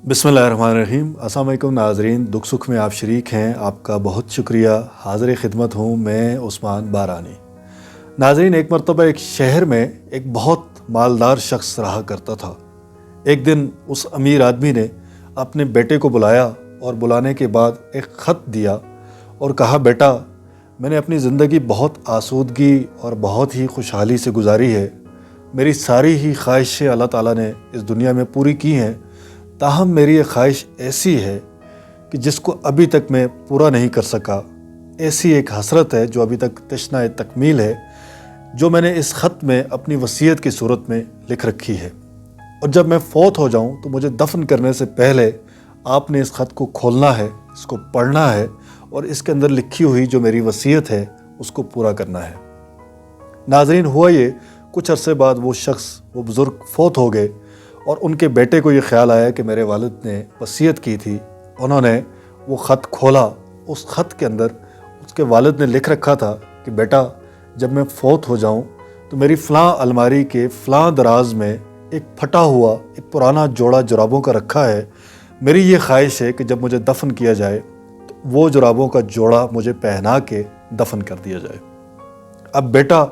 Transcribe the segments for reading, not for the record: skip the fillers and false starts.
बिस्मिल्लाहिर्रहमानिर्रहीम। अस्सलाम वालेकुम नाज़रीन, दुख सुख में आप शरीक हैं, आपका बहुत शुक्रिया। हाज़िर खिदमत हूँ मैं उस्मान बारानी। नाज़रीन, एक मरतबा एक शहर में एक बहुत मालदार शख्स रहा करता था। एक दिन उस अमीर आदमी ने अपने बेटे को बुलाया और बुलाने के बाद एक ख़त दिया और कहा, बेटा, मैंने अपनी ज़िंदगी बहुत आसूदगी और बहुत ही खुशहाली से गुजारी है। मेरी सारी ही ख्वाहिशें अल्लाह ताला ने इस दुनिया में पूरी की हैं, ताहम मेरी ये ख्वाहिश ऐसी है कि जिसको अभी तक मैं पूरा नहीं कर सका। ऐसी एक हसरत है जो अभी तक तशनाए तकमील है, जो मैंने इस ख़त में अपनी वसीयत की सूरत में लिख रखी है। और जब मैं फ़ौत हो जाऊं तो मुझे दफन करने से पहले आपने इस ख़त को खोलना है, इसको पढ़ना है और इसके अंदर लिखी हुई जो मेरी वसीयत है उसको पूरा करना है। नाज़रीन, हुआ ये, कुछ अरसे बाद वो शख्स, वो बुज़ुर्ग फ़ौत हो गए और उनके बेटे को ये ख्याल आया कि मेरे वालिद ने वसीयत की थी। उन्होंने वो ख़त खोला। उस ख़त के अंदर उसके वालिद ने लिख रखा था कि बेटा, जब मैं फ़ौत हो जाऊं तो मेरी फ़लाँ अलमारी के फ़लाँ दराज में एक फटा हुआ एक पुराना जोड़ा जुराबों का रखा है। मेरी ये ख्वाहिश है कि जब मुझे दफन किया जाए तो वो जुराबों का जोड़ा मुझे पहना के दफन कर दिया जाए। अब बेटा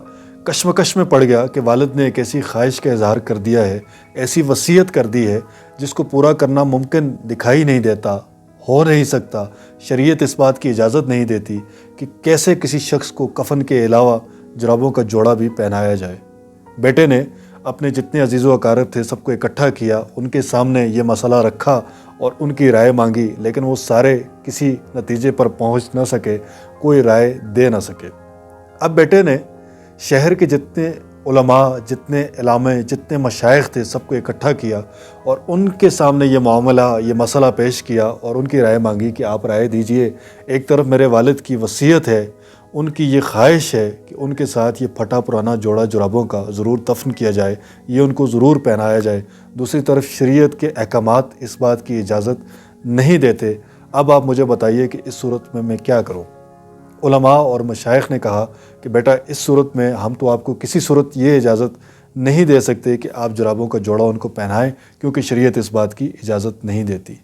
कश्मकश में पड़ गया कि वालिद ने एक ऐसी ख्वाहिश का इजहार कर दिया है, ऐसी वसीयत कर दी है जिसको पूरा करना मुमकिन दिखाई नहीं देता, हो नहीं सकता। शरीयत इस बात की इजाज़त नहीं देती कि कैसे किसी शख्स को कफन के अलावा जुराबों का जोड़ा भी पहनाया जाए। बेटे ने अपने जितने अजीज़ व अकारब थे सबको इकट्ठा किया, उनके सामने ये मसला रखा और उनकी राय मांगी, लेकिन वो सारे किसी नतीजे पर पहुँच न सके, कोई राय दे न सके। अब बेटे ने शहर के जितने उलमा, जितने इलामे, जितने मशाइख थे सबको इकट्ठा किया और उनके सामने ये मामला, ये मसला पेश किया और उनकी राय मांगी कि आप राय दीजिए। एक तरफ मेरे वालिद की वसीयत है, उनकी ये ख्वाहिश है कि उनके साथ ये फटा पुराना जोड़ा जुराबों का ज़रूर दफन किया जाए, ये उनको ज़रूर पहनाया जाए। दूसरी तरफ शरीयत के अहकामात इस बात की इजाज़त नहीं देते। अब आप मुझे बताइए कि इस सूरत में मैं क्या करूँ। उलमा और मशाइख ने कहा कि बेटा, इस सूरत में हम तो आपको किसी सूरत ये इजाज़त नहीं दे सकते कि आप जुराबों का जोड़ा उनको पहनाएं, क्योंकि शरीयत इस बात की इजाज़त नहीं देती।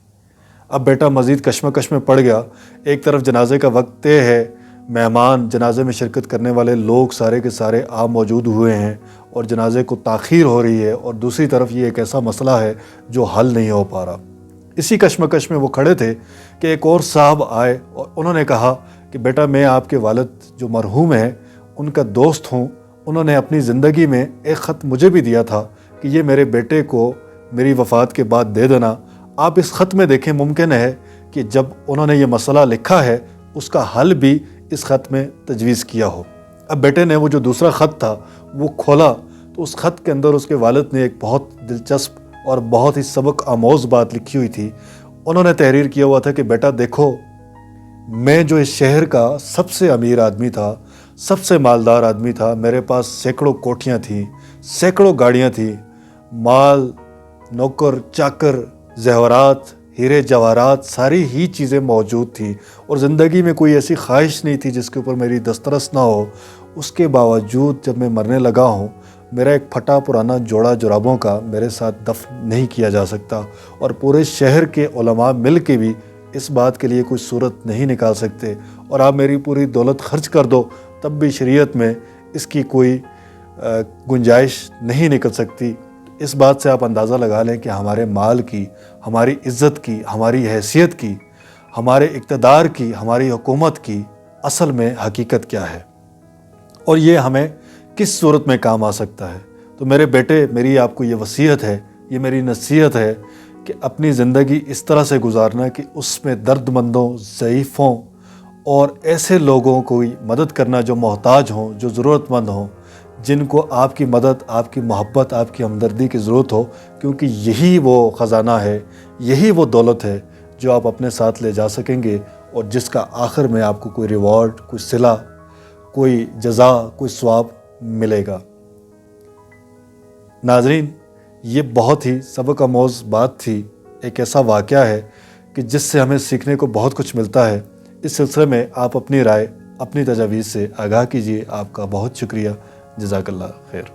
अब बेटा मज़ीद कश्मकश में पड़ गया। एक तरफ जनाजे का वक्त तय है, मेहमान, जनाजे में शिरकत करने वाले लोग सारे के सारे आप मौजूद हुए हैं और जनाजे को ताख़ीर हो रही है, और दूसरी तरफ ये एक ऐसा मसला है जो हल नहीं हो पा रहा। इसी कश्मकश में वो खड़े थे कि एक और साहब आए और उन्होंने कहा कि बेटा, मैं आपके वालिद जो मरहूम हैं उनका दोस्त हूँ। उन्होंने अपनी ज़िंदगी में एक ख़त मुझे भी दिया था कि ये मेरे बेटे को मेरी वफ़ात के बाद दे देना। आप इस ख़त में देखें, मुमकिन है कि जब उन्होंने ये मसला लिखा है उसका हल भी इस ख़त में तजवीज़ किया हो। अब बेटे ने वो जो दूसरा ख़त था वो खोला तो उस ख़त के अंदर उसके वालिद ने एक बहुत दिलचस्प और बहुत ही सबक आमोज़ बात लिखी हुई थी। उन्होंने तहरीर किया हुआ था कि बेटा देखो, मैं जो इस शहर का सबसे अमीर आदमी था, सबसे मालदार आदमी था, मेरे पास सैकड़ों कोठियाँ थीं, सैकड़ों गाड़ियाँ थीं, माल, नौकर चाकर, ज़ेवरात, हीरे जवाहरात, सारी ही चीज़ें मौजूद थीं और ज़िंदगी में कोई ऐसी ख्वाहिश नहीं थी जिसके ऊपर मेरी दस्तरस ना हो। उसके बावजूद जब मैं मरने लगा हूँ, मेरा एक फटा पुराना जोड़ा जुराबों का मेरे साथ दफन नहीं किया जा सकता और पूरे शहर के उलमा मिल के भी इस बात के लिए कोई सूरत नहीं निकाल सकते, और आप मेरी पूरी दौलत खर्च कर दो तब भी शरीयत में इसकी कोई गुंजाइश नहीं निकल सकती। इस बात से आप अंदाज़ा लगा लें कि हमारे माल की, हमारी इज़्ज़त की, हमारी हैसियत की, हमारे इक़्तिदार की, हमारी हुकूमत की असल में हकीकत क्या है और ये हमें किस सूरत में काम आ सकता है। तो मेरे बेटे, मेरी आपको ये वसीयत है, ये मेरी नसीहत है कि अपनी ज़िंदगी इस तरह से गुजारना कि उसमें दर्दमंदों, ज़ईफ़ों और ऐसे लोगों को मदद करना जो मोहताज हों, जो ज़रूरतमंद हों, जिनको आपकी मदद, आपकी मोहब्बत, आपकी हमदर्दी की ज़रूरत हो, क्योंकि यही वो ख़जाना है, यही वो दौलत है जो आप अपने साथ ले जा सकेंगे और जिसका आखिर में आपको कोई रिवॉर्ड, कोई सिला, कोई जज़ा, कोई सवाब मिलेगा। नाज़रीन, ये बहुत ही सबक आमोज़ बात थी, एक ऐसा वाक़या है कि जिससे हमें सीखने को बहुत कुछ मिलता है। इस सिलसिले में आप अपनी राय, अपनी तजावीज़ से आगाह कीजिए। आपका बहुत शुक्रिया। जज़ाकल्लाह खैर।